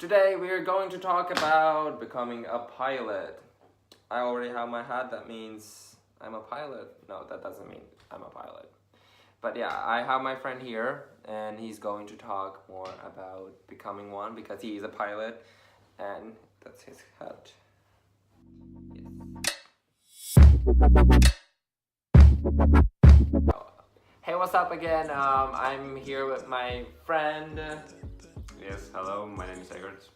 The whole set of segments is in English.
Today we are going to talk about becoming a pilot. I already have my hat, that means I'm a pilot. No, that doesn't mean I'm a pilot. But yeah, I have my friend here and he's going to talk more about becoming one because he is a pilot and that's his hat. Hey, what's up again? I'm here with my friend. Yes, hello, my name is Egert.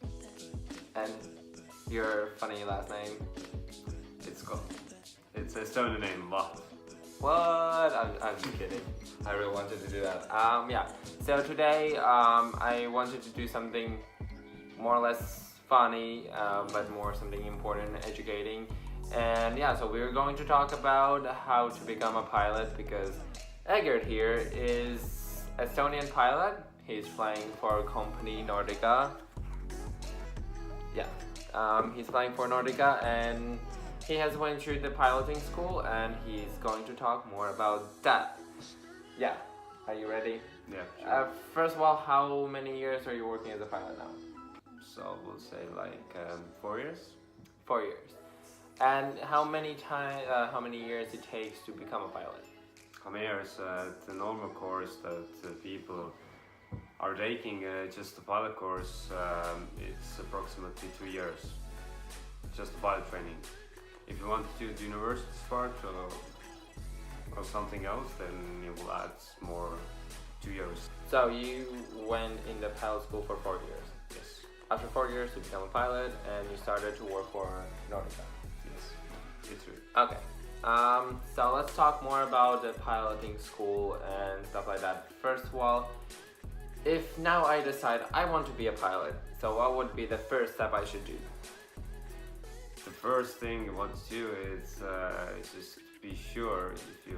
And your funny last name? It's Estonian name, Vaht. What? I'm kidding. I really wanted to do that. Yeah. So today, I wanted to do something more or less funny, but more something important, educating. And yeah, so we're going to talk about how to become a pilot because Egert here is Estonian pilot. He's flying for company Nordica. Yeah, he's flying for Nordica and he has went through the piloting school and he's going to talk more about that. Yeah, are you ready? Yeah, sure. First of all, how many years are you working as a pilot now? So we'll say like 4 years. 4 years. And how many years it takes to become a pilot? How many years? The normal course that people are taking, just the pilot course, it's approximately 2 years. Just the pilot training. If you want to do the university part or something else, then you will add more 2 years. So you went in the pilot school for 4 years. Yes. After 4 years, you become a pilot and you started to work for Nordica. Yes, it's true. Okay. So let's talk more about the piloting school and stuff like that. First of all, if now I decide I want to be a pilot, so what would be the first step I should do? The first thing you want to do is just be sure if you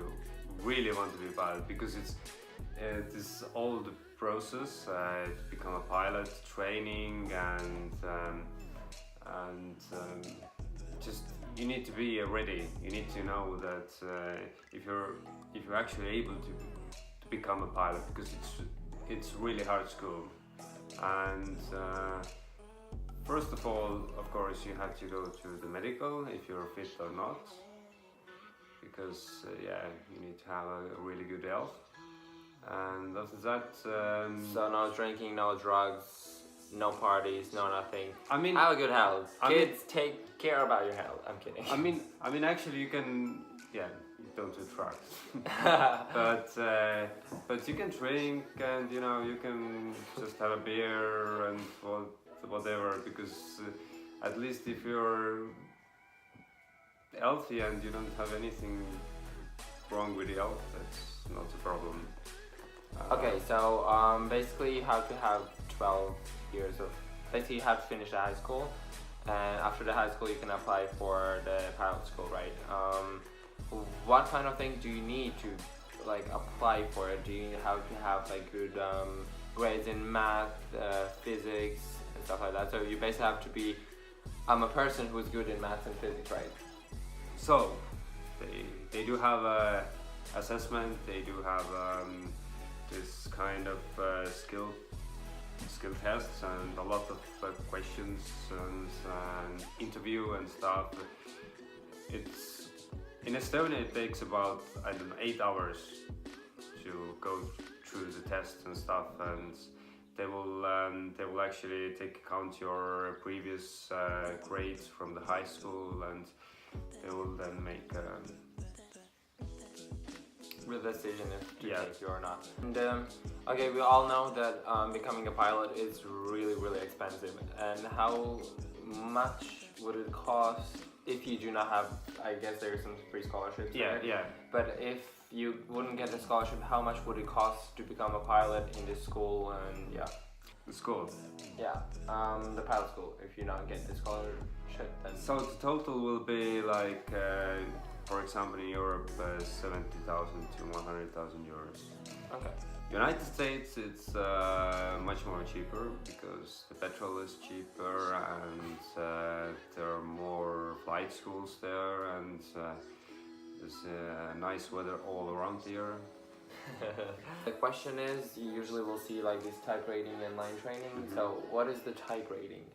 really want to be a pilot, because it's this all the process to become a pilot, training and just you need to be ready. You need to know that if you're actually able to become a pilot, because it's really hard school. And first of all, of course, you have to go to the medical if you're fit or not, because you need to have a really good health. And after that, So no drinking, no drugs, no parties, no nothing. I mean, have a good health. Kids, take care about your health. I'm kidding. I mean, actually, you can, you don't do drugs, but you can drink, and you can just have a beer and whatever, because at least if you're healthy and you don't have anything wrong with your health, that's not a problem. Okay, so basically you have to have 12 years of, basically you have to finish the high school, and after the high school you can apply for the pilot school, right? What kind of thing do you need to apply for it? Do you have to have good grades in math, physics and stuff like that? So you basically have to be a person who's good in math and physics, right? So they do have a assessment. They do have this kind of skill tests and a lot of questions and interview and stuff. It's in Estonia it takes about 8 hours to go through the tests and stuff, and they will actually take account your previous grades from the high school, and they will then make real decision if to take you or not. And okay, we all know that becoming a pilot is really expensive. And how much would it cost if you do not have? I guess there's some free scholarships. Yeah. But if you wouldn't get the scholarship, how much would it cost to become a pilot in this school? And the school. Yeah, the pilot school. If you not get the scholarship, then so the total will be like. For example, in Europe, 70,000 to 100,000 euros. Okay. United States, it's much more cheaper because the petrol is cheaper and there are more flight schools there, and there's nice weather all around here. The question is, you usually will see like this type rating and line training. So what is the type rating?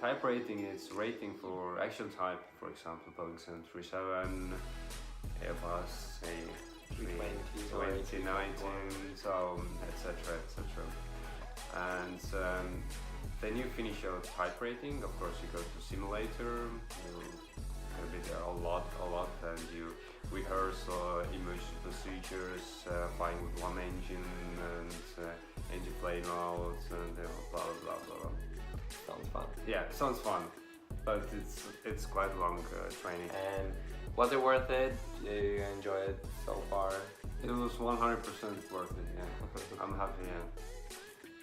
Type rating is rating for actual type, for example, Boeing 737, Airbus, say 320, 19, so etc. etc. And then you finish your type rating. Of course, you go to simulator. You'll be there a lot, and you rehearse emergency procedures, flying with one engine and engine flame out, and blah blah blah blah. Sounds fun. Yeah, sounds fun, but it's quite long training. And was it worth it? Did you enjoy it so far? It was 100% worth it. Yeah, I'm happy. Yeah,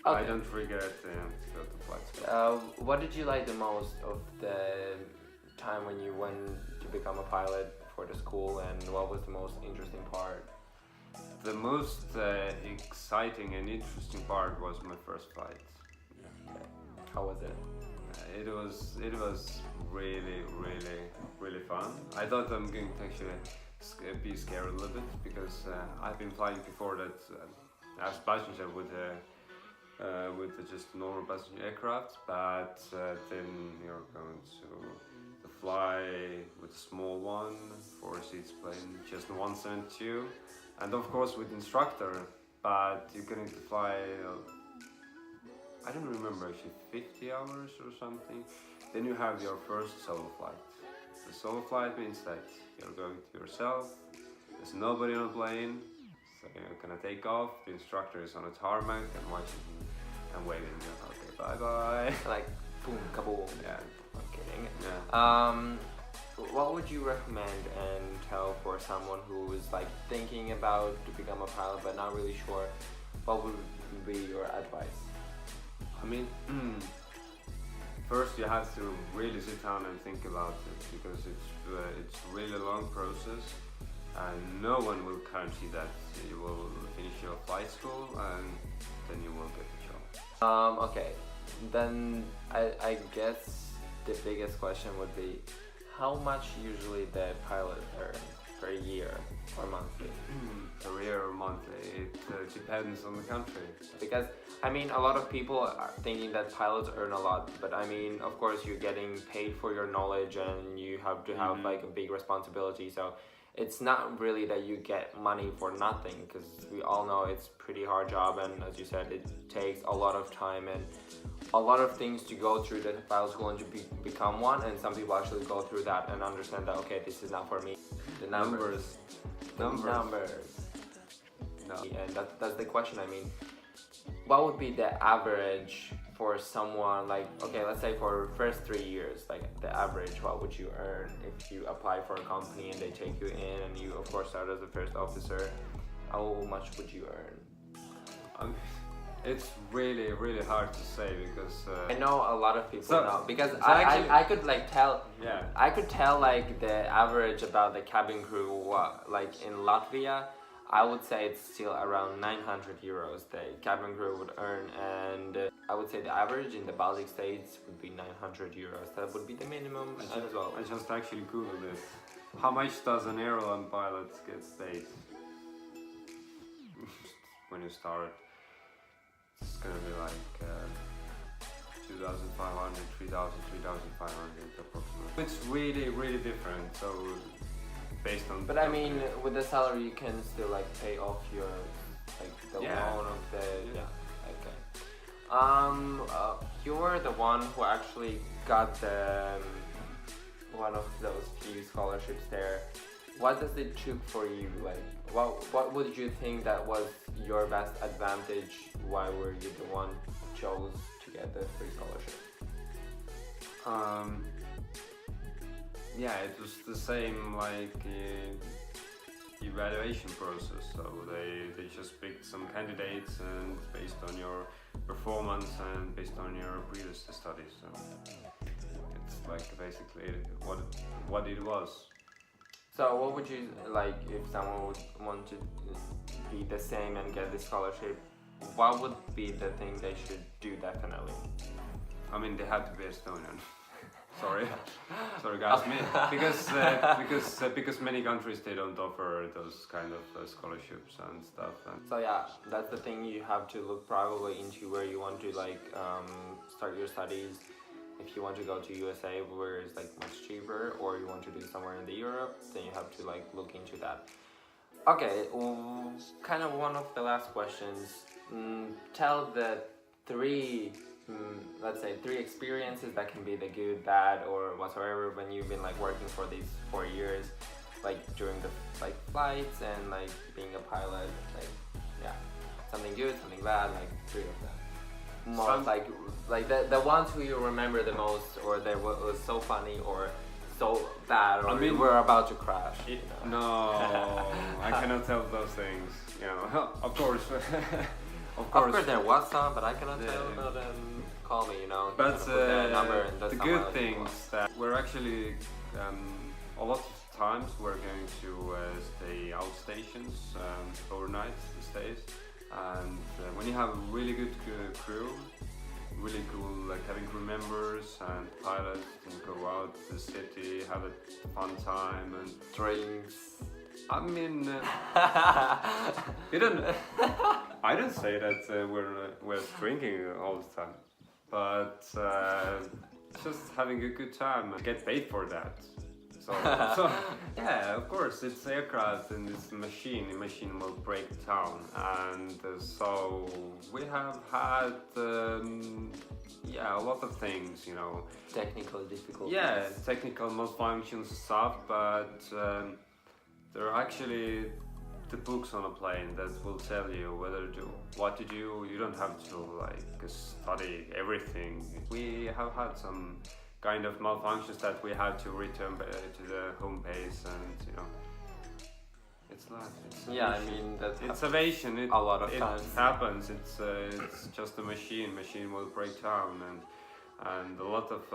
Okay. I don't regret to go to flight school. What did you like the most of the time when you went to become a pilot for the school, and what was the most interesting part? The most exciting and interesting part was my first flight. How was it? It was really fun. I thought I'm going to actually be scared a little bit because I've been flying before that as passenger with just normal passenger aircraft, but then you're going to fly with a small one, 4 seats plane, just 172, and of course with instructor, but you're going to fly. I don't remember actually, 50 hours or something. Then you have your first solo flight. The solo flight means that you're going to yourself, there's nobody on the plane, so you're gonna take off, the instructor is on a tarmac and watching and waving, okay, bye bye. Like, boom, kaboom. Yeah. I'm kidding. Yeah. What would you recommend and tell for someone who is like thinking about to become a pilot but not really sure? What would be your advice? I mean, first you have to really sit down and think about it, because it's really a long process, and no one will guarantee that you will finish your flight school and then you will get the job. Okay, then I guess the biggest question would be, how much usually the pilot earn per year or monthly? Per year or monthly, it depends on the country. Because I mean, a lot of people are thinking that pilots earn a lot, but I mean, of course, you're getting paid for your knowledge and you have to have like a big responsibility. So it's not really that you get money for nothing, because we all know it's a pretty hard job, and as you said, it takes a lot of time and a lot of things to go through the pilot school and to become one. And some people actually go through that and understand that, okay, this is not for me. The numbers. No. And that's the question. I mean, what would be the average for someone, like, okay, let's say for first 3 years, like the average, what would you earn if you apply for a company and they take you in and you of course start as a first officer? How much would you earn? It's really hard to say, because I know a lot of people know, because I could like tell. Yeah. I could tell like the average about the cabin crew, like in Latvia, I would say it's still around 900 euros the cabin crew would earn, and I would say the average in the Baltic states would be 900 euros. That would be the minimum as well. I just actually googled it. How much does an airline pilot get paid when you start? It's gonna be like 2,500, 3,000, 3,500 approximately. It's really different. So based on. But I mean, with the salary, you can still like pay off your like the loan of the Okay. You were the one who actually got the one of those few scholarships there. What does it took for you? Like, what would you think that was your best advantage? Why were you the one who chose to get the free scholarship? Yeah, it was the same like evaluation process. So they just picked some candidates, and based on your performance and based on your previous studies. So it's like basically what it was. So what would you like if someone would want to be the same and get the scholarship? What would be the thing they should do definitely? I mean, they had to be Estonian. Sorry, guys. Because many countries they don't offer those kind of scholarships and stuff. And So yeah, that's the thing. You have to look probably into where you want to start your studies. If you want to go to USA, where it's like much cheaper, or you want to do somewhere in the Europe, then you have to like look into that. Okay, kind of one of the last questions. Tell the three, let's say, three experiences that can be the good, bad, or whatsoever when you've been like working for these 4 years, like during the like flights and like being a pilot, like yeah, something good, something bad, like three of them. More like the ones who you remember the most, or they was so funny or so bad, or you were about to crash. You know? No, I cannot tell those things. You know, of course. Of course there was some, but I cannot tell them. Call me, you know. But the good things that we're actually a lot of times we're going to stay out stations overnight stays, and when you have a really good crew, really cool like having crew members and pilots, and go out to the city, have a fun time and drinks. I mean, I don't say that we're drinking all the time, but just having a good time. Get paid for that. So yeah, of course, it's aircraft and it's a machine. The machine will break down, and so we have had a lot of things, you know. Technical difficulties. Yeah, technical malfunctions stuff, but. There are actually the books on a plane that will tell you what to do. You don't have to like study everything. We have had some kind of malfunctions that we have to return to the home base, and you know, it's life. I mean it's aviation. A lot of it times happens. It's just a machine. Machine will break down, and a lot of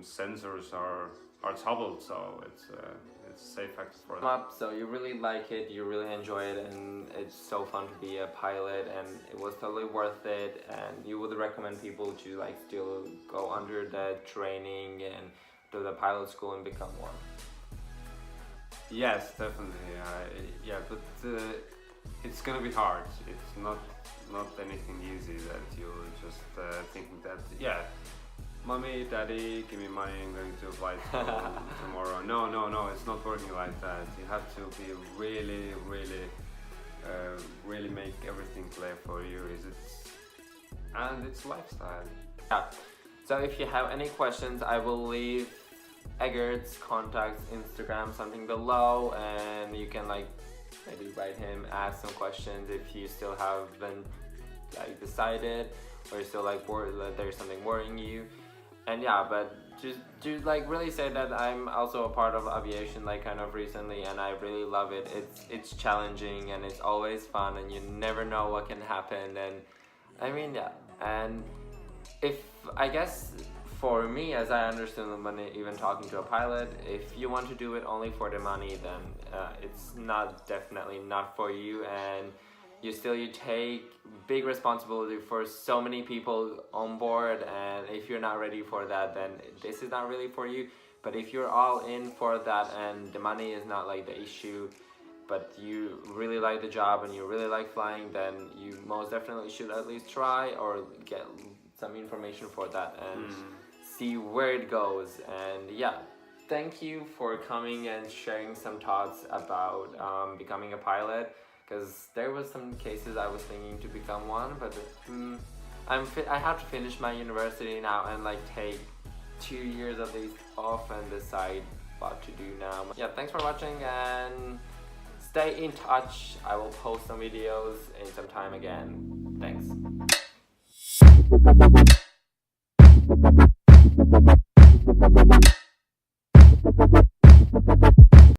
sensors are troubled. So it's safe factor for them. So you really like it, you really enjoy it, and it's so fun to be a pilot, and it was totally worth it, and you would recommend people to like still go under the training and do the pilot school and become one? Yes, definitely. But it's gonna be hard. It's not anything easy that you're just thinking that Mommy, Daddy, give me money, I'm going to fly tomorrow. No, it's not working like that. You have to be really make everything clear for you. And it's lifestyle. Yeah. So if you have any questions, I will leave Egert's contacts, Instagram, something below, and you can like maybe write him, ask some questions if you still haven't like decided, or you're still like worried that there's something worrying you. And but just to like really say that I'm also a part of aviation like kind of recently, and I really love it. It's challenging and it's always fun, and you never know what can happen. And I mean and if I guess for me, as I understand when even talking to a pilot, if you want to do it only for the money, then it's definitely not for you, and you take big responsibility for so many people on board, and if you're not ready for that, then this is not really for you. But if you're all in for that and the money is not like the issue, but you really like the job and you really like flying, then you most definitely should at least try or get some information for that and see where it goes. And thank you for coming and sharing some thoughts about becoming a pilot. Because there was some cases I was thinking to become one, but I have to finish my university now and like take 2 years of these off and decide what to do now. Thanks for watching, and stay in touch. I will post some videos in some time again. Thanks.